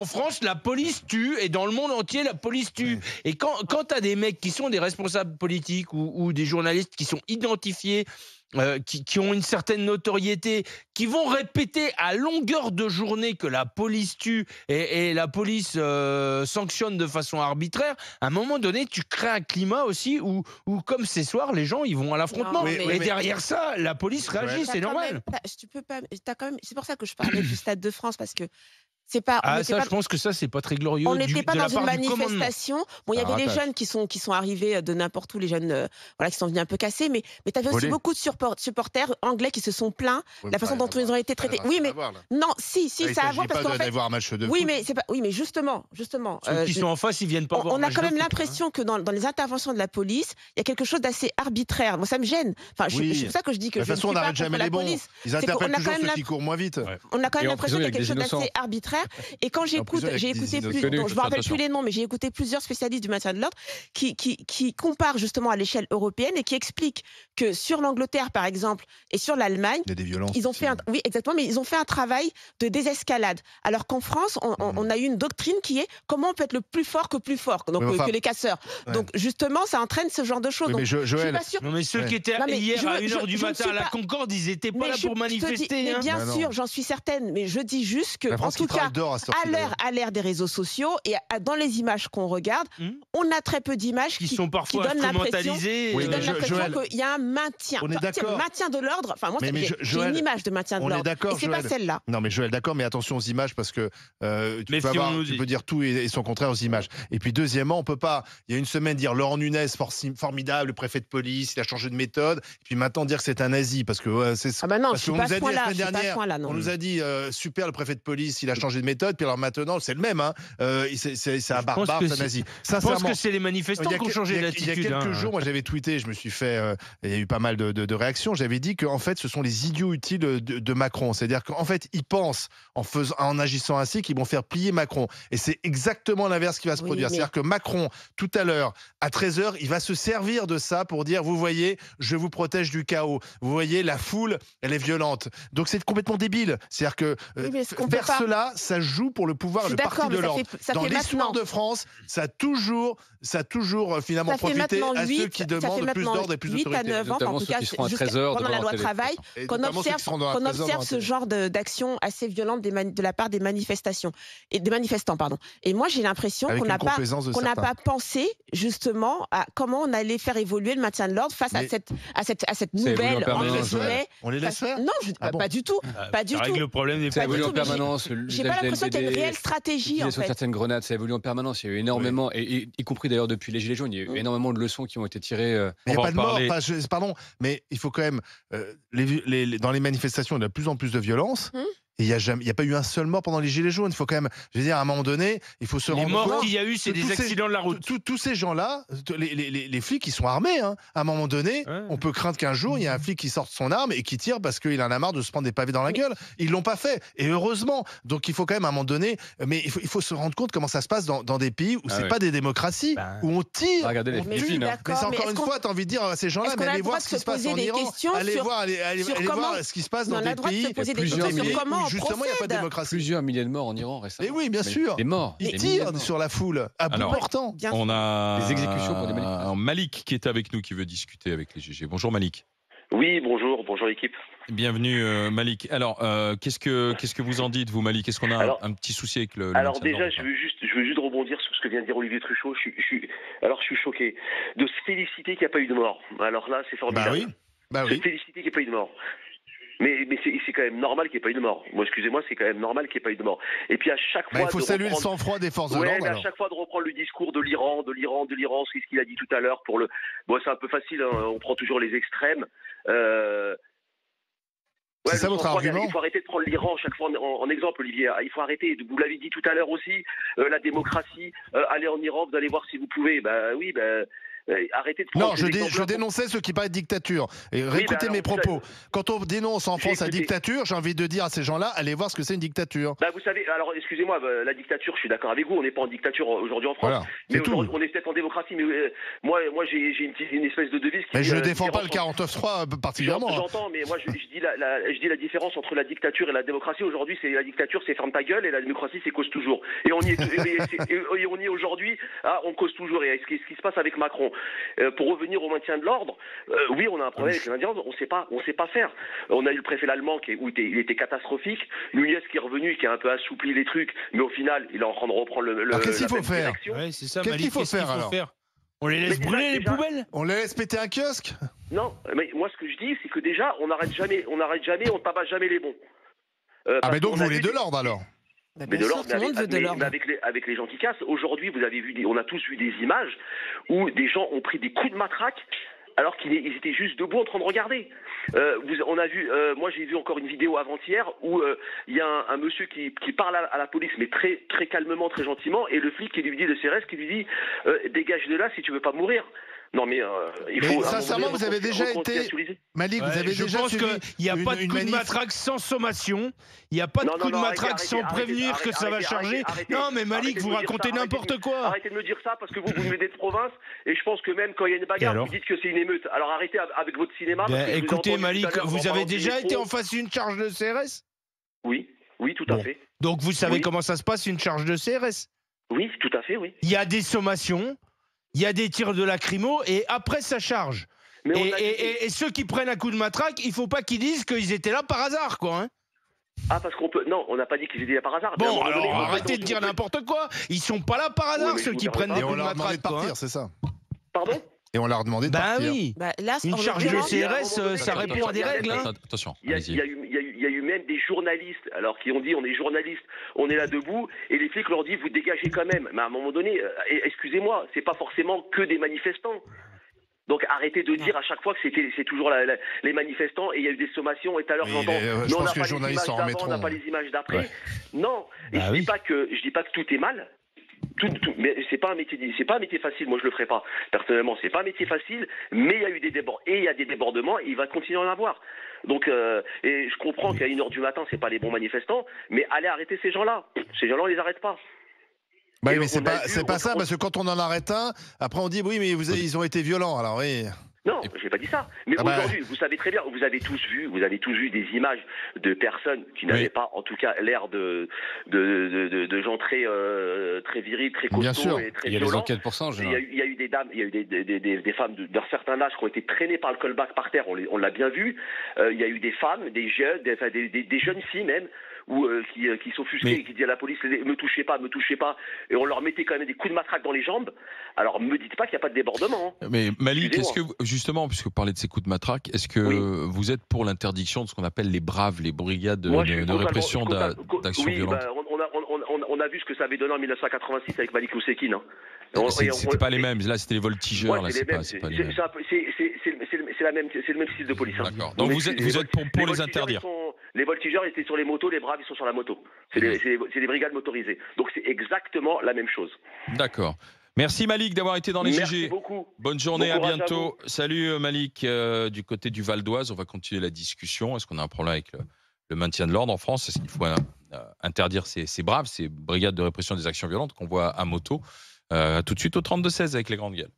En France, la police tue et dans le monde entier, la police tue. Ouais. Et quand tu as des mecs qui sont des responsables politiques ou des journalistes qui sont identifiés, qui ont une certaine notoriété, qui vont répéter à longueur de journée que la police tue et la police sanctionne de façon arbitraire, à un moment donné, tu crées un climat aussi où comme ces soirs, les gens ils vont à l'affrontement. Non, Oui, mais Et derrière ça, la police réagit, t'as c'est quand normal. même, tu peux pas, quand même, c'est pour ça que je parlais du Stade de France, parce que c'est pas, on Ah n'était ça, pas, je pense que ça, c'est pas très glorieux on n'était pas de dans la une part du commandement. manifestation. Bon, il y Un avait les ratage. jeunes qui sont arrivés de n'importe où, les jeunes voilà, qui sont venus un peu casser, mais tu avais aussi Volés. beaucoup de supporters anglais qui se sont plaints Oui, de la mais ça façon a dont rien à ils ont voir. été Ça a traités. rien Oui, à mais voir, là. non, si, Là, il ça a à s'agit voir parce pas qu'en d'aller fait, voir un match de oui, foot. mais c'est pas, oui, mais justement, Ceux qui sont en face, ils viennent pas voir on le a match quand de même foot, hein. l'impression que dans les interventions de la police, il y a quelque chose d'assez arbitraire. Moi, ça me gêne. Enfin, c'est Oui. pour ça que je dis que De je toute ne façon, suis on pas n'arrête contre jamais la les bons. police. Ils C'est qu'on interpellent a quand toujours même ceux qui courent moins vite. Ouais. on a quand Et même en l'impression prison, qu'il y a il y a quelque chose des d'assez innocents. arbitraire. Et quand En prison, il y a des j'ai écouté innocents. je me rappelle plus les noms, mais j'ai écouté plusieurs spécialistes du maintien de l'ordre qui comparent justement à l'échelle européenne et qui expliquent que sur l'Angleterre, par exemple, et sur l'Allemagne, Il y a des violences. ils ont fait oui, exactement, mais ils ont fait un travail de désescalade. Alors qu'en France, on a eu une doctrine qui est comment on peut être le plus fort que plus fort, donc Oui, enfin, que les casseurs. ouais. Donc justement, ça entraîne ce genre de choses. Oui, Donc, mais je suis Joël, pas sûre. Non mais ceux Ouais. qui étaient Non, mais hier je à veux- 1h du je ne matin suis à la pas- Concorde, ils étaient pas Mais là je pour te dis, manifester. mais Hein. bien Bah non. sûr, j'en suis certaine, mais je dis juste que, la en France tout qui cas, travaille dehors à cette heure-ci, d'ailleurs. à l'ère des réseaux sociaux et dans les images qu'on regarde, Hmm. on a très peu d'images Qui sont parfois donnent l'impression instrumentalisés. Oui, qui mais donnent l'impression Joël, qu'il y a un maintien. on est Enfin, tu sais, d'accord. maintien de l'ordre. Enfin, moi, Mais j'ai Joël, une image de maintien de on est l'ordre. d'accord, Et c'est pas Joël. celle-là. Non, mais Joël, d'accord, mais attention aux images parce que Méfions-nous tu des- peux dire tout et son contraire aux images. Et puis, deuxièmement, on peut pas, il y a une semaine, dire Laurent Nunez, formidable, le préfet de police, il a changé de méthode. Et puis maintenant, dire que c'est un nazi parce que c'est Ah bah non, parce je suis qu'on pas à nous a ce dit la point-là. semaine Je suis pas à ce dernière, point-là, non. on nous a dit super, le préfet de police, il a changé de méthode. Puis alors maintenant, c'est le même. Hein, c'est un barbare, c'est un nazi. Je pense Sincèrement. que c'est les manifestants qui ont changé Il y a d'attitude. quelques hein. jours, moi j'avais tweeté, je me suis fait, il y a eu pas mal de réactions. J'avais dit qu'en fait, ce sont les idiots utiles de Macron. C'est-à-dire qu'en fait, ils pensent en agissant ainsi qu'ils vont faire plier Macron. Et c'est exactement l'inverse qui va se Oui, produire. mais- C'est-à-dire que Macron, tout à l'heure, à 13h, il va se servir de ça pour dire, vous voyez, je vous protège du chaos. Vous voyez, la foule, elle est violente. Donc c'est complètement débile. C'est-à-dire que Oui, mais est-ce qu'on peut faire pas- cela, ça joue pour le pouvoir, Je le suis parti d'accord, de mais ça l'ordre. fait Dans l'histoire maintenant. de France, ça a toujours finalement Ça fait profité maintenant à ceux 8, qui ça fait demandent plus maintenant d'ordre et plus 8 à d'autorité. 9 ans, en Notamment tout ceux cas, qui seront à jusqu'à- 13h pendant devant la la loi télé. travail, Et qu'on notamment ceux qui observe, seront dans la qu'on 13h observe dans la ce télé. genre d'action assez violente de la part des manifestations et des manifestants, pardon. Et moi, j'ai l'impression Avec qu'on une n'a pas complaisance de n'a certains. pas pensé justement à comment on allait faire évoluer le maintien de l'ordre face à Mais- cette évolue en nouvelle permanence, entre Joël. guillemets. On les laisse faire. Non, Ah bon pas du tout, pas du Ça règle tout. le problème des Ça Pas du évolue tout, en mais permanence. J'ai pas l'impression qu'il y a une réelle stratégie en L'utilisation de fait. certaines grenades, ça évolue en permanence. Il y a eu énormément, et y compris d'ailleurs depuis les Gilets jaunes, il y a eu énormément de leçons qui ont été tirées. Mais il n'y On a va pas de en mort. parler. Enfin, pardon, mais il faut quand même. Dans les manifestations, il y a de plus en plus de violence. Et il n'y a pas eu un seul mort pendant les Gilets jaunes. Il faut quand même. Je veux dire, à un moment donné, il faut se Les rendre morts compte. qu'il y a eu, c'est que des accidents de la route. Tous ces gens-là, les flics, ils sont armés. Hein. À un moment donné, Ouais. on peut craindre qu'un jour, il y ait un flic qui sorte son arme et qui tire parce qu'il en a marre de se prendre des pavés dans la gueule. Ils l'ont pas fait. Et heureusement. Donc il faut quand même, à un moment donné. Mais il faut se rendre compte comment ça se passe dans des pays où Ah c'est ouais. pas des démocraties, Ben. où on tire. Regardez les on Mais tue. oui, Philippines. d'accord. Mais c'est mais encore est-ce une qu'on- fois, tu as envie de dire à ces gens-là, est-ce mais qu'on a allez le droit voir de ce qui se se passe poser en des Iran, questions allez sur- voir sur comment ce qui se passe on dans a des le droit de se pays, poser des plusieurs questions sur milliers comment où on justement il n'y a pas de procède. démocratie. Plusieurs milliers de morts en Iran récemment. Mais oui, bien sûr. Des morts. Ils Des milliers de tirent morts. sur la foule à bout Alors, portant. Bien On sûr. a Des exécutions pour des manifestations. Malik qui est avec nous, qui veut discuter avec les GG. Bonjour Malik. Oui, bonjour l'équipe. Bienvenue Malik. Alors, qu'est-ce que vous en dites, vous Malik? Est-ce qu'on a Alors- un petit souci avec le Alors maintien de déjà, l'ordre, je ou pas veux juste rebondir sur ce que vient de dire Olivier Truchot. Je suis choqué de se féliciter qu'il n'y a pas eu de mort. Alors là, c'est formidable. Bah Se oui. féliciter qu'il n'y ait pas eu de mort. Mais c'est quand même normal qu'il n'y ait pas eu de mort. Moi, excusez-moi, c'est quand même normal qu'il n'y ait pas eu de mort. Et puis à chaque Bah, fois, il faut de saluer le reprendre- sang-froid des forces de Ouais, l'ordre. mais à alors. chaque fois de reprendre le discours de l'Iran, c'est ce qu'il a dit tout à l'heure pour le. Bon, c'est un peu facile. Hein, on prend toujours les extrêmes. C'est Le ça votre sang-froid, argument? il faut arrêter de prendre l'Iran chaque fois en exemple, Olivier. Il faut arrêter. Vous l'avez dit tout à l'heure aussi. La démocratie. Allez en Iran, vous allez voir si vous pouvez. Bah oui. Arrêtez de Non, prendre des exemples je là. dénonçais ce qui paraît dictature. Et réécoutez alors, mes vous savez- propos. Quand on dénonce en J'ai France la écouté. dictature, j'ai envie de dire à ces gens-là, allez voir ce que c'est une dictature. Bah, vous savez, alors excusez-moi, la dictature, je suis d'accord avec vous, on n'est pas en dictature aujourd'hui en France. Voilà, Mais c'est tout. aujourd'hui, on est peut-être en démocratie, mais moi j'ai une espèce de devise qui Mais dit, je ne défends pas le différence 49.3 particulièrement. J'entends, mais moi je dis la différence entre la dictature et la démocratie. Aujourd'hui, c'est la dictature, c'est ferme ta gueule, et la démocratie, c'est cause toujours. Et on y est, et on y est aujourd'hui, on cause toujours. Et ce qui se passe avec Macron, pour revenir au maintien de l'ordre, oui, on a un problème avec les Indiens, on sait pas faire. On a eu le préfet allemand où il était catastrophique, Nunez qui est revenu, qui a un peu assoupli les trucs, mais au final, il est en train de reprendre le. Alors, qu'est-ce qu'il la faut même faire direction. Ouais, c'est ça, Qu'est-ce Malik, qu'il faut faire, alors On les laisse Mais brûler les déjà- poubelles? On les laisse péter un kiosque? Non, mais moi ce que je dis, c'est que déjà, on n'arrête jamais, on tabasse jamais les bons. Ah, Parce mais donc qu'on vous a voulez vu de des- l'ordre alors? Bah, Mais bien de sûr, l'ordre, tout le monde veut de l'ordre. mais avec les gens qui cassent. Aujourd'hui, vous avez vu, on a tous vu des images où des gens ont pris des coups de matraque alors qu'ils étaient juste debout en train de regarder. On a vu, moi j'ai vu encore une vidéo avant-hier où il y a un monsieur qui parle à la police, mais très très calmement, très gentiment, et le flic qui lui dit, le CRS qui lui dit, dégage de là si tu veux pas mourir. Non mais il Mais faut. à un sincèrement, moment vous avez donné, déjà été- recontextualiser. Malik, vous avez Je déjà pense suivi qu'il n'y a pas de une coup de manif? matraque sans sommation. Il n'y a pas de Non, coup de non, matraque arrêtez, sans arrêtez, prévenir que ça va arrêtez, charger. arrêtez, Non, mais Malik, arrêtez de vous me dire racontez ça, n'importe quoi. Arrêtez de me dire ça parce que vous venez de province et je pense que même quand il y a une Et bagarre, alors vous dites que c'est une émeute. Alors arrêtez avec votre cinéma. parce que je vous ai Écoutez, entendu tout à Malik, l'heure en vous avez parlant du déjà métro. été en face d'une charge de CRS? Oui, tout à Bon. fait. Donc vous savez Oui. comment ça se passe, une charge de CRS? Oui, tout à fait, oui. Il y a des sommations, il y a des tirs de lacrymo, et après ça charge. Mais on a Et ceux qui prennent un coup de matraque, il faut pas qu'ils disent qu'ils étaient là par hasard, quoi. Hein. Ah, parce qu'on peut. Non, on n'a pas dit qu'ils étaient là par hasard. Mais à un Bon, moment donné, alors on peut- arrêtez de dire n'importe quoi. Ils sont pas là par hasard, mais ceux je qui vous prennent des Et on coups de leur a demandé matraque, de quoi. partir, Hein. c'est ça. Pardon. Et on leur a demandé de Bah partir. oui. Bah, là, Une en charge de l'occurrence- CRS, ça répond à des règles. Hein. Attention, Il y a allez-y. eu même des journalistes, alors qui ont dit on est journalistes, on est là debout, et les flics leur disent vous dégagez quand même. Mais à un moment donné, excusez-moi, c'est pas forcément que des manifestants. Donc arrêtez de dire à chaque fois que c'est toujours les manifestants et il y a eu des sommations et tout à l'heure Oui, j'entends je mais pense on n'a que les pas les journalistes images s'en d'avant, remettront. on n'a pas les images d'après. Ouais. Non, et Bah je oui. dis pas que tout est mal. Tout, mais c'est pas un métier facile. Moi je le ferai pas personnellement. C'est pas un métier facile, mais il y a eu des débordements et il va continuer à en avoir. Donc et je comprends qu'à 1h du matin c'est pas les bons manifestants, mais allez arrêter ces gens-là. Ces gens-là on les arrête pas. Bah Et oui, mais c'est on a vu, pas ça, parce que quand on en arrête un, après on dit oui, mais ils ont été violents. Alors oui. Non, j'ai pas dit ça. Mais Ah bah. aujourd'hui, vous savez très bien, vous avez tous vu des images de personnes qui n'avaient Oui. pas, en tout cas, l'air de gens très virils, très Bien sûr. costauds et très Il y a les violents. enquêtes pour ça en Il général. y a eu des dames, il y a eu des femmes d'un certain âge qui ont été traînées par le callback par terre, on l'a bien vu. Il y a eu des femmes, des jeunes, des jeunes filles même, qui s'offusquaient Mais- et qui disaient à la police me touchez pas, et on leur mettait quand même des coups de matraque dans les jambes. Alors me dites pas qu'il n'y a pas de débordement. Hein. Mais Malik, est-ce Excusez-moi. que, justement, puisque vous parlez de ces coups de matraque, est-ce que Oui. vous êtes pour l'interdiction de ce qu'on appelle les braves, les brigades Moi, je suis de totalement- répression d'actions oui, violentes? bah, on a vu ce que ça avait donné en 1986 avec Malik Oussekine. Hein. C'était pas les mêmes, là c'était les voltigeurs, Ouais, là c'est c'est les mêmes. pas les mêmes. C'est le même style de police. Hein. D'accord. Donc vous êtes pour les voltigeurs, interdire. Les voltigeurs étaient sur les motos, les braves ils sont sur la moto. C'est des brigades motorisées. Donc c'est exactement la même chose. D'accord. Merci Malik d'avoir été dans les Merci GG. beaucoup. Bonne journée, Bon à courage à bientôt. Salut Malik, du côté du Val d'Oise. On va continuer la discussion. Est-ce qu'on a un problème avec le maintien de l'ordre en France? Est-ce qu'il faut interdire ces braves, ces brigades de répression des actions violentes qu'on voit à moto? Tout de suite au 32-16 avec les grandes gueules.